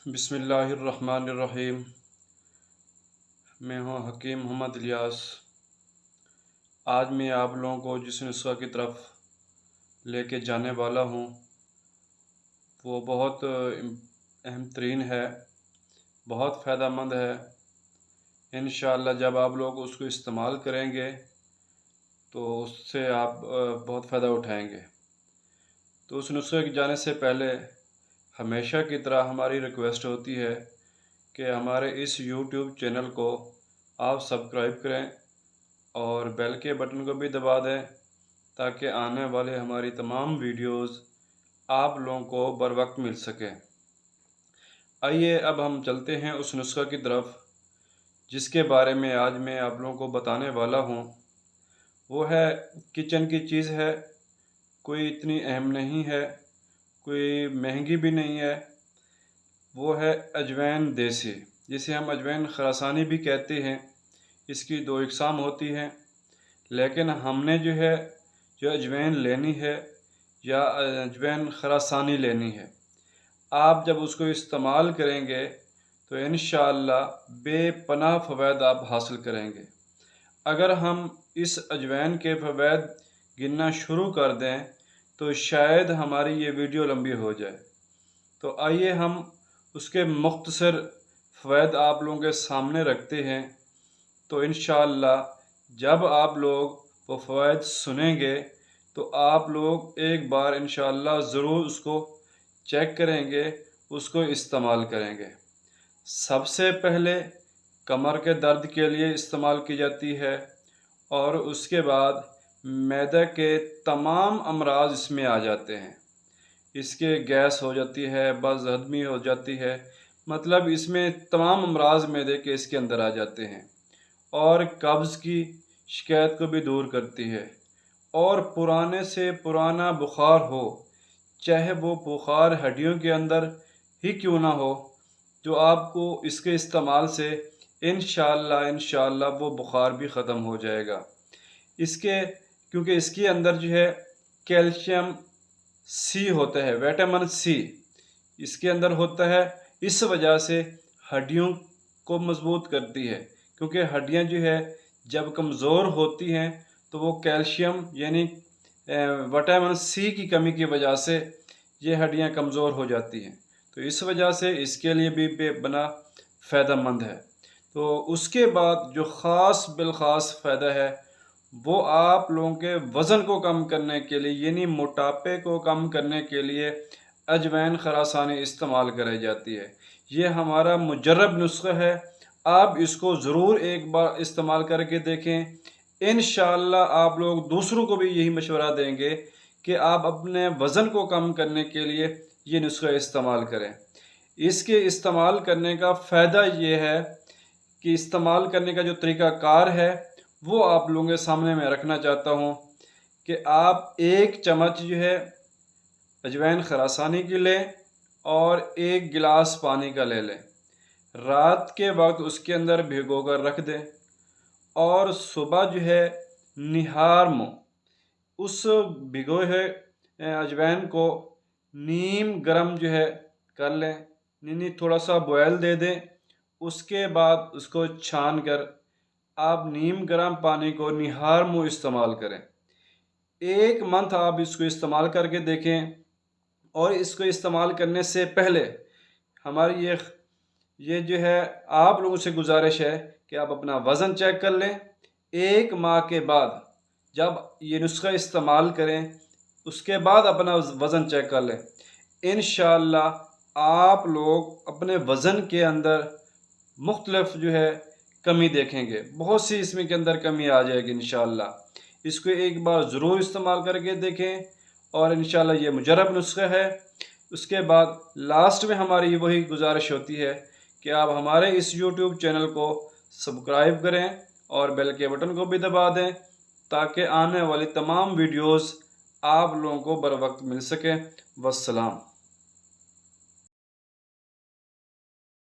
बिस्मिल्लाहिर्रहमानिर्रहीम। मैं हूँ हकीम मोहम्मद इलियास। आज मैं आप लोगों को जिस नुस्खा की तरफ लेके जाने वाला हूँ वो बहुत अहम तरीन है, बहुत फ़ायदेमंद है। इंशाअल्लाह जब आप लोग उसको इस्तेमाल करेंगे तो उससे आप बहुत फ़ायदा उठाएंगे। तो उस नुस्खे के जाने से पहले हमेशा की तरह हमारी रिक्वेस्ट होती है कि हमारे इस YouTube चैनल को आप सब्सक्राइब करें और बेल के बटन को भी दबा दें ताकि आने वाले हमारी तमाम वीडियोस आप लोगों को बर वक्त मिल सके। आइए अब हम चलते हैं उस नुस्खा की तरफ जिसके बारे में आज मैं आप लोगों को बताने वाला हूँ। वो है किचन की चीज़ है, कोई इतनी अहम नहीं है, कोई महंगी भी नहीं है। वो है अजवाइन देसी, जिसे हम अजवाइन खरासानी भी कहते हैं। इसकी दो इकसाम होती हैं, लेकिन हमने जो अजवाइन लेनी है या अजवाइन खरासानी लेनी है, आप जब उसको इस्तेमाल करेंगे तो इंशाअल्लाह बेपनाह फ़वाइद आप हासिल करेंगे। अगर हम इस अजवाइन के फ़वाइद गिनना शुरू कर दें तो शायद हमारी ये वीडियो लंबी हो जाए। तो आइए हम उसके मुख्तसर फ़वाइद आप लोगों के सामने रखते हैं। तो इंशाअल्लाह जब आप लोग वो फ़वाइद सुनेंगे तो आप लोग एक बार इंशाअल्लाह ज़रूर उसको चेक करेंगे, उसको इस्तेमाल करेंगे। सबसे पहले कमर के दर्द के लिए इस्तेमाल की जाती है और उसके बाद मैदे के तमाम अमराज इसमें आ जाते हैं। इसके गैस हो जाती है, बदहज़मी हो जाती है, मतलब इसमें तमाम अमराज मैदे के इसके अंदर आ जाते हैं और कब्ज़ की शिकायत को भी दूर करती है। और पुराने से पुराना बुखार हो, चाहे वो बुखार हड्डियों के अंदर ही क्यों ना हो, जो आपको इसके इस्तेमाल से इंशाअल्लाह वो बुखार भी ख़त्म हो जाएगा। क्योंकि इसके अंदर कैल्शियम सी होता है, विटामिन सी इसके अंदर होता है। इस वजह से हड्डियों को मजबूत करती है, क्योंकि हड्डियां जब कमज़ोर होती हैं तो वो कैल्शियम यानी विटामिन सी की कमी की वजह से ये हड्डियां कमज़ोर हो जाती हैं। तो इस वजह से इसके लिए भी बेपनाह फ़ायदेमंद है। तो उसके बाद जो ख़ास बिलख़ास फ़ायदा है वो आप लोगों के वज़न को कम करने के लिए यानी मोटापे को कम करने के लिए अजवाइन खरासानी इस्तेमाल कराई जाती है। ये हमारा मुजर्रब नुस्खा है, आप इसको ज़रूर एक बार इस्तेमाल करके देखें। इंशाअल्लाह आप लोग दूसरों को भी यही मशवरा देंगे कि आप अपने वज़न को कम करने के लिए ये नुस्खा इस्तेमाल करें। इसके इस्तेमाल करने का फ़ायदा ये है कि इस्तेमाल करने का जो तरीक़ाकार है वो आप लोगों के सामने मैं रखना चाहता हूँ कि आप एक चम्मच अजवाइन खरासानी की लें और एक गिलास पानी का ले लें। रात के वक्त उसके अंदर भिगो कर रख दें और सुबह निहार मुँह उस भिगोए हुए अजवाइन को नीम गरम कर लें, नीनी थोड़ा सा बॉयल दे दें। उसके बाद उसको छान कर आप नीम गर्म पानी को निहार मुँह इस्तेमाल करें। 1 मंथ आप इसको इस्तेमाल करके देखें। और इसको इस्तेमाल करने से पहले हमारी ये आप लोगों से गुजारिश है कि आप अपना वज़न चेक कर लें। 1 माह के बाद जब ये नुस्खा इस्तेमाल करें उसके बाद अपना वज़न चेक कर लें। इंशाअल्लाह आप लोग अपने वज़न के अंदर मुख्तलिफ कमी देखेंगे, बहुत सी इसमें के अंदर कमी आ जाएगी इंशाअल्लाह। इसको एक बार ज़रूर इस्तेमाल करके देखें और इंशाअल्लाह ये मुजर्रब नुस्खा है। उसके बाद लास्ट में हमारी वही गुजारिश होती है कि आप हमारे इस YouTube चैनल को सब्सक्राइब करें और बेल के बटन को भी दबा दें ताकि आने वाली तमाम वीडियोज़ आप लोगों को बर वक्त मिल सकें। वस्सलाम।